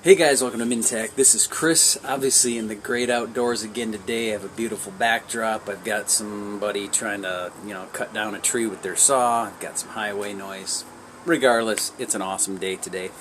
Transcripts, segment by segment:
Hey guys, welcome to Mintech. This is Chris, obviously in the great outdoors again today. I have a beautiful backdrop. I've got somebody trying to, cut down a tree with their saw. I've got some highway noise. Regardless, it's an awesome day today.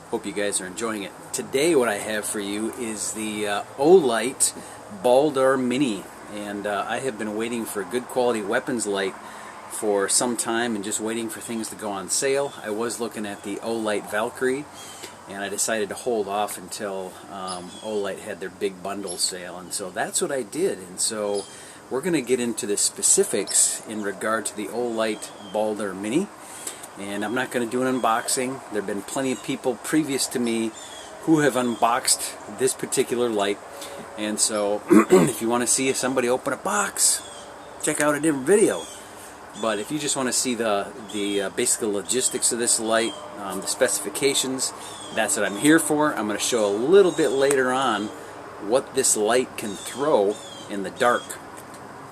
Hope you guys are enjoying it. Today what I have for you is the Olight Baldr Mini. And I have been waiting for a good quality weapons light for some time and just waiting for things to go on sale. I was looking at the Olight Valkyrie, and I decided to hold off until Olight had their big bundle sale, and so that's what I did. And so we're going to get into the specifics in regard to the Olight Baldr Mini, and I'm not going to do an unboxing. There have been plenty of people previous to me who have unboxed this particular light, and so if you want to see somebody open a box, check out a different video. But if you just want to see the basic logistics of this light, the specifications, that's what I'm here for. I'm going to show a little bit later on what this light can throw in the dark.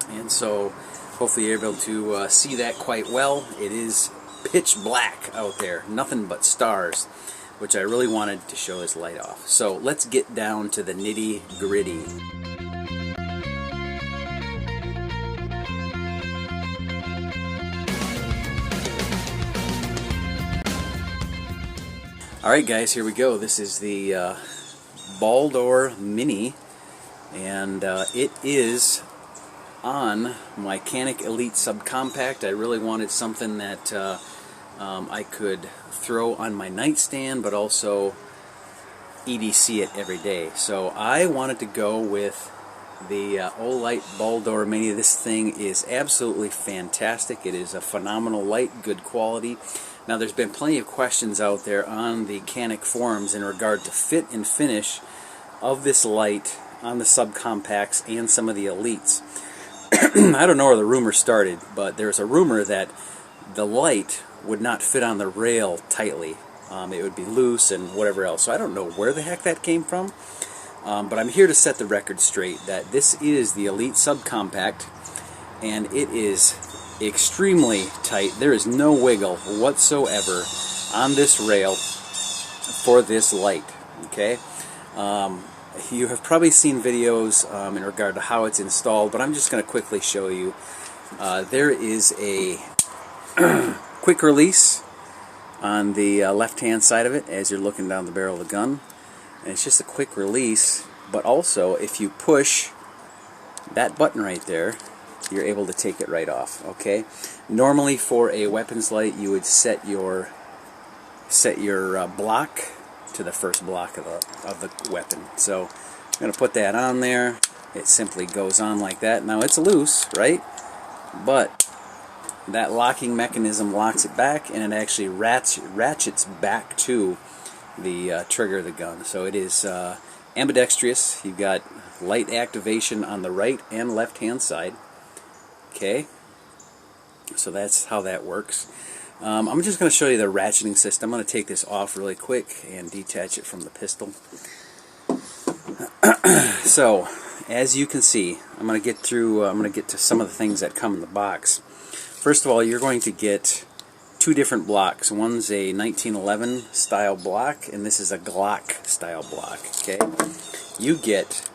And so hopefully you're able to see that quite well. It is pitch black out there, nothing but stars, which I really wanted to show this light off. So let's get down to the nitty-gritty. Alright guys, here we go. This is the Baldr Mini, and it is on my Kydex Elite Subcompact. I really wanted something that I could throw on my nightstand, but also EDC it every day. So I wanted to go with the Olight Baldr Mini. This thing is absolutely fantastic. It is a phenomenal light, good quality. Now there's been plenty of questions out there on the Kydex forums in regard to fit and finish of this light on the subcompacts and some of the Elites. I don't know where the rumor started, but there's a rumor that the light would not fit on the rail tightly. It would be loose and whatever else. So I don't know where the heck that came from, but I'm here to set the record straight that this is the Elite Subcompact, and it is extremely tight. There is no wiggle whatsoever on this rail for this light. Okay, you have probably seen videos in regard to how it's installed, but I'm just going to quickly show you. There is a quick release on the left hand side of it as you're looking down the barrel of the gun, and it's just a quick release, but also if you push that button right there, you're able to take it right off. Okay, normally for a weapons light you would set your block to the first block of the weapon. So I'm going to put that on there. It simply goes on like that. Now it's loose, right? But that locking mechanism locks it back, and it actually ratchets back to the trigger of the gun. So it is ambidextrous. You've got light activation on the right and left hand side. Okay, so that's how that works. I'm just going to show you the ratcheting system. I'm going to take this off really quick and detach it from the pistol. So, as you can see, I'm going to get to some of the things that come in the box. First of all, you're going to get two different blocks. One's a 1911 style block, and this is a Glock style block. Okay, you get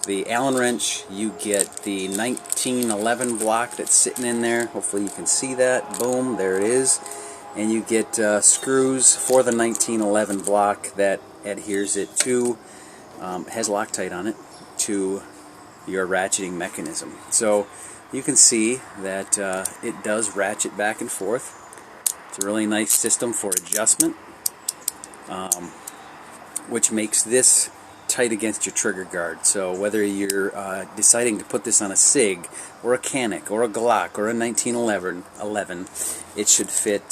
the Allen wrench, you get the 1911 block that's sitting in there. Hopefully you can see that. Boom, there it is. And you get screws for the 1911 block that adheres it to, has Loctite on it, to your ratcheting mechanism. So you can see that it does ratchet back and forth. It's a really nice system for adjustment, which makes this tight against your trigger guard. So whether you're deciding to put this on a SIG or a Kydex or a Glock or a 1911, it should fit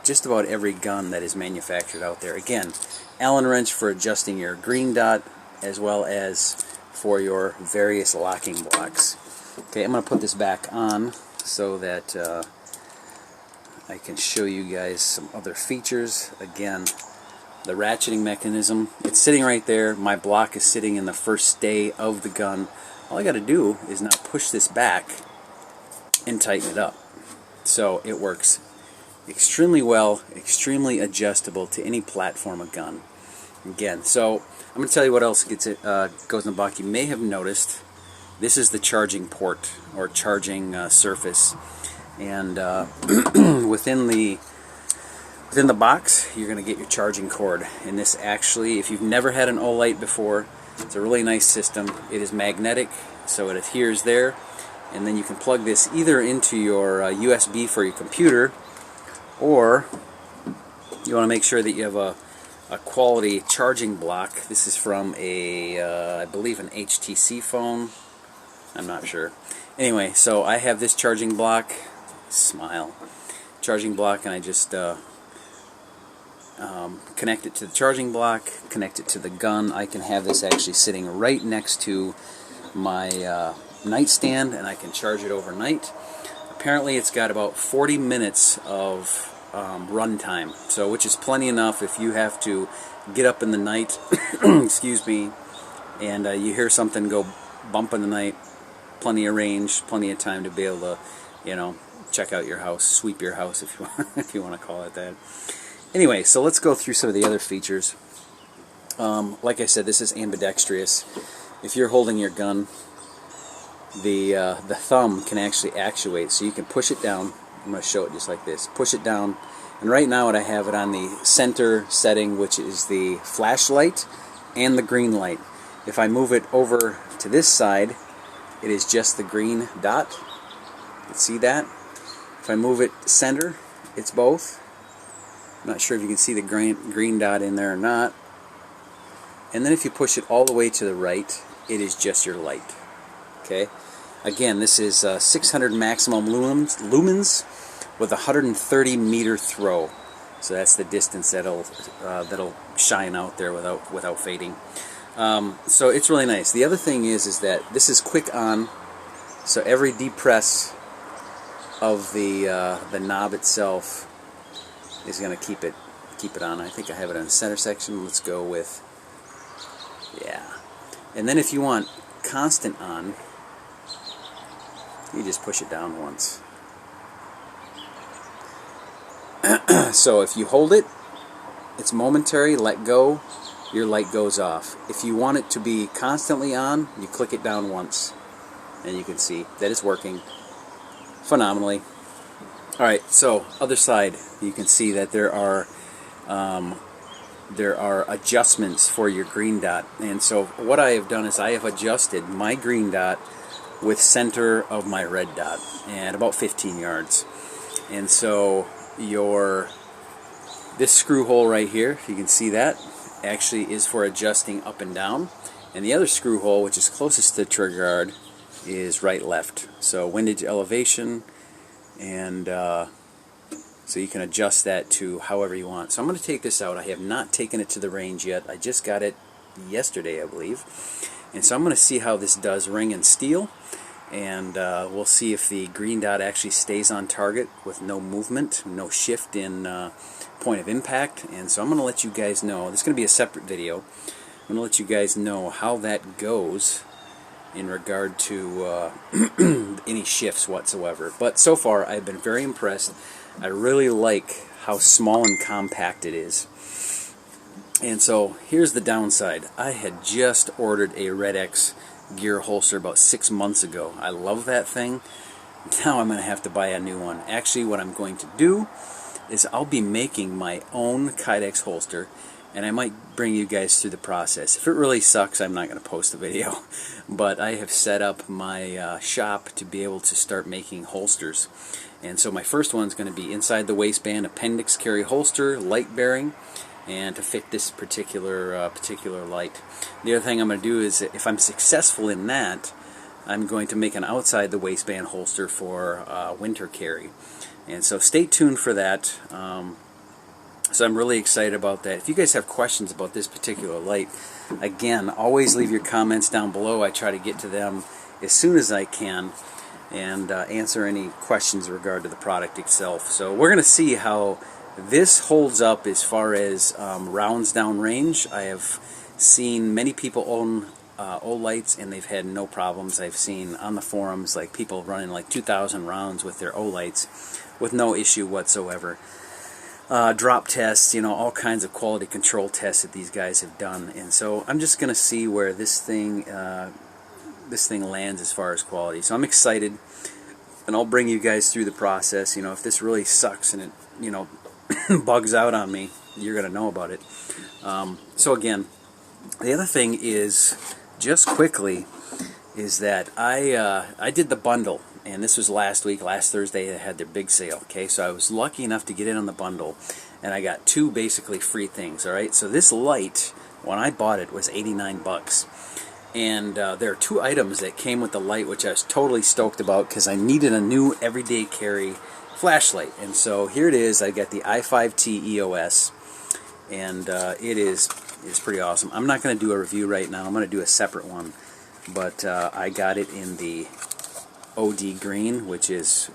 just about every gun that is manufactured out there. Again, Allen wrench for adjusting your green dot as well as for your various locking blocks. Okay, I'm going to put this back on so that I can show you guys some other features. Again, the ratcheting mechanism, it's sitting right there. My block is sitting in the first stay of the gun. All I got to do is now push this back and tighten it up. So it works extremely well, extremely adjustable to any platform of gun. again. So I'm going to tell you what else goes in the box. You may have noticed this is the charging port or charging surface, and within the box you're going to get your charging cord. And this actually, if you've never had an Olight before, it's a really nice system. It is magnetic, so it adheres there, and then you can plug this either into your USB for your computer, or you want to make sure that you have a quality charging block. This is from I believe an HTC phone. I'm not sure. Anyway, so I have this charging block, charging block, and I just connect it to the charging block, connect it to the gun. I can have this actually sitting right next to my nightstand, and I can charge it overnight. Apparently it's got about 40 minutes of run time, so which is plenty enough if you have to get up in the night excuse me, and you hear something go bump in the night. Plenty of range, plenty of time to be able to, you know, check out your house, sweep your house if you want, if you want to call it that. Anyway, so let's go through some of the other features. Like I said, this is ambidextrous. If you're holding your gun, the thumb can actually actuate, so you can push it down. I'm going to show it just like this. Push it down, and right now I have it on the center setting, which is the flashlight and the green light. If I move it over to this side, it is just the green dot. You can see that. If I move it center, it's both. I'm not sure if you can see the green dot in there or not. And then if you push it all the way to the right, it is just your light. Okay. Again, this is 600 maximum lumens with 130 meter throw. So that's the distance that'll shine out there without fading. So it's really nice. The other thing is that this is quick on, so every depress of the knob itself is going to keep it on. I think I have it on the center section. Let's go with, yeah. And then if you want constant on, you just push it down once. So if you hold it, it's momentary, let go, your light goes off. If you want it to be constantly on, you click it down once, and you can see that it's working phenomenally. Alright, so other side, you can see that there are adjustments for your green dot. And so what I have done is I have adjusted my green dot with center of my red dot and about 15 yards. And so this screw hole right here, if you can see that, actually is for adjusting up and down, and the other screw hole, which is closest to the trigger guard, is right left. So windage elevation, and so you can adjust that to however you want. So I'm going to take this out. I have not taken it to the range yet. I just got it yesterday, I believe, and so I'm going to see how this does ring and steel, and we'll see if the green dot actually stays on target with no movement, no shift in point of impact. And so I'm going to let you guys know, this is going to be a separate video, I'm going to let you guys know how that goes in regard to any shifts whatsoever. But so far I've been very impressed. I really like how small and compact it is. And so here's the downside. I had just ordered a Red X gear holster about 6 months ago. I love that thing. Now I'm going to have to buy a new one. Actually, what I'm going to do is I'll be making my own Kydex holster, and I might bring you guys through the process. If it really sucks, I'm not going to post the video. But I have set up my shop to be able to start making holsters. And so my first one's going to be inside the waistband appendix carry holster, light bearing, and to fit this particular light. The other thing I'm going to do is, if I'm successful in that, I'm going to make an outside the waistband holster for winter carry. And so stay tuned for that. So I'm really excited about that. If you guys have questions about this particular light, again, always leave your comments down below. I try to get to them as soon as I can and answer any questions in regard to the product itself. So we're going to see how this holds up as far as rounds down range. I have seen many people own Olights and they've had no problems. I've seen on the forums like people running like 2,000 rounds with their Olights with no issue whatsoever. drop tests, you know, all kinds of quality control tests that these guys have done. And so I'm just going to see where this thing lands as far as quality. So I'm excited, and I'll bring you guys through the process. You know, if this really sucks and it, you know, bugs out on me, you're going to know about it. So again, the other thing is, just quickly, is that I did the bundle, and this was last Thursday. They had their big sale. Okay, so I was lucky enough to get in on the bundle, and I got 2 basically free things. All right, so this light, when I bought it, was 89 bucks, and there are 2 items that came with the light, which I was totally stoked about because I needed a new everyday carry flashlight. And so here it is. I got the i5T EOS, and it is pretty awesome. I'm not going to do a review right now. I'm going to do a separate one. But I got it in the OD green, which is,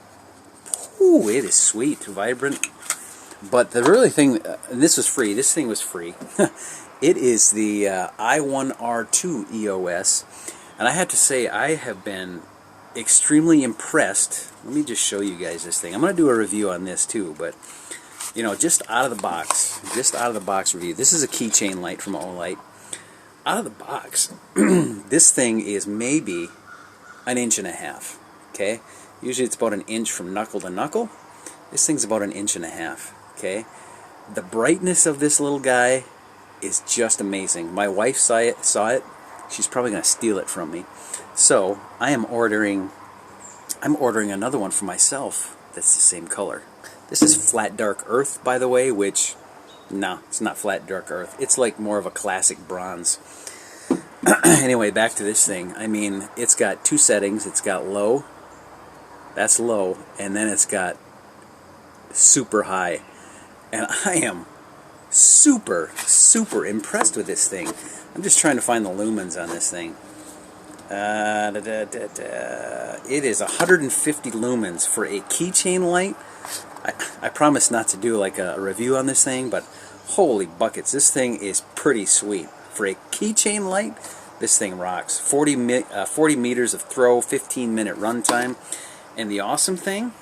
ooh, it is sweet, vibrant. But the really thing, and this was free. This thing was free. It is the i1R2 EOS, and I have to say I have been extremely impressed. Let me just show you guys this thing. I'm going to do a review on this too, but you know, just out of the box review. This is a keychain light from Olight. Out of the box, this thing is maybe 1.5 inches. Okay, usually it's about 1 inch from knuckle to knuckle. This thing's about 1.5 inches. Okay, the brightness of this little guy is just amazing. My wife saw it. She's probably gonna steal it from me. So I'm ordering another one for myself that's the same color. This is flat dark earth, by the way, which, no, it's not flat dark earth. It's like more of a classic bronze. Anyway, back to this thing. I mean, it's got 2 settings. It's got low, that's low, and then it's got super high. And I am super impressed with this thing. I'm just trying to find the lumens on this thing. It is 150 lumens for a keychain light. I promise not to do like a review on this thing, but holy buckets, this thing is pretty sweet. For a keychain light, this thing rocks. 40 meters of throw, 15-minute runtime, and the awesome thing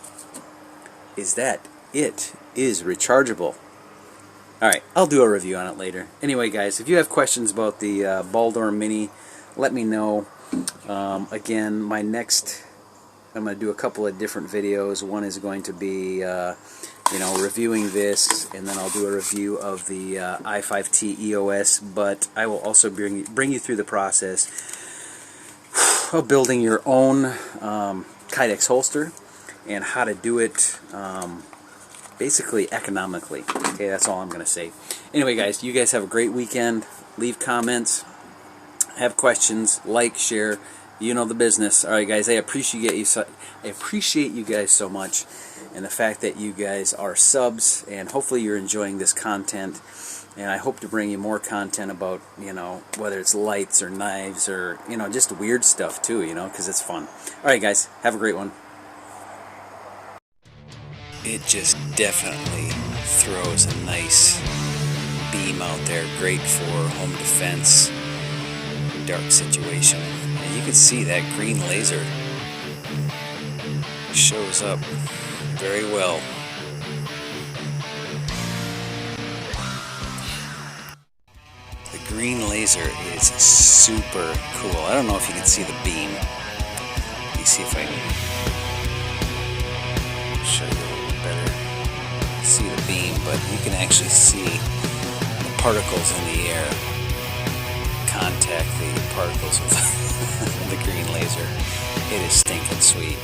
is that it is rechargeable. Alright, I'll do a review on it later. Anyway guys, if you have questions about the Baldr Mini, let me know. Again, my next, I'm going to do a couple of different videos. One is going to be you know, reviewing this, and then I'll do a review of the i5T EOS, but I will also bring you through the process of building your own Kydex holster and how to do it basically economically. Okay, that's all I'm going to say. Anyway guys, you guys have a great weekend. Leave comments, have questions, like, share, you know the business. Alright guys, I appreciate you guys so much, and the fact that you guys are subs, and hopefully you're enjoying this content, and I hope to bring you more content about, you know, whether it's lights or knives or, you know, just weird stuff too, you know, because it's fun. Alright guys, have a great one. It just definitely throws a nice beam out there, great for home defense, dark situation. And you can see that green laser shows up very well. The green laser is super cool. I don't know if you can see the beam. Let me see if I can show you a little better. See the beam, but you can actually see the particles in the air contact the particles of the green laser. It is stinking sweet.